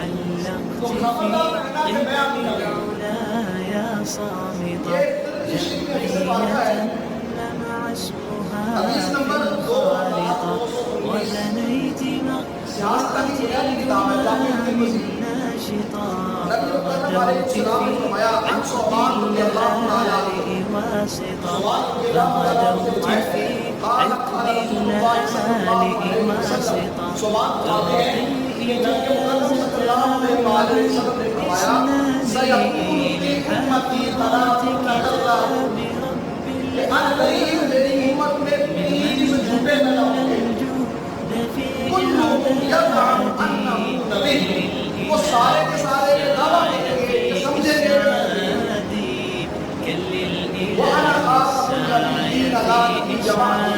علقت في قمم العلا صامتة جمعية لمع اسمها في الخارطة وبنيت مغفرتي الإمام الناشطة فغدوت في عقد الليالي واسطة فغدوت في عقد الليالي واسطة ترقي إجازة إسنادي لحافظات كتاب رب العالمين ممن الجود في إعدادي وہ سارے کے سارے دعویٰ کریں گے کہ سمجھیں گے وأنا خاص بالذين لا يجمعني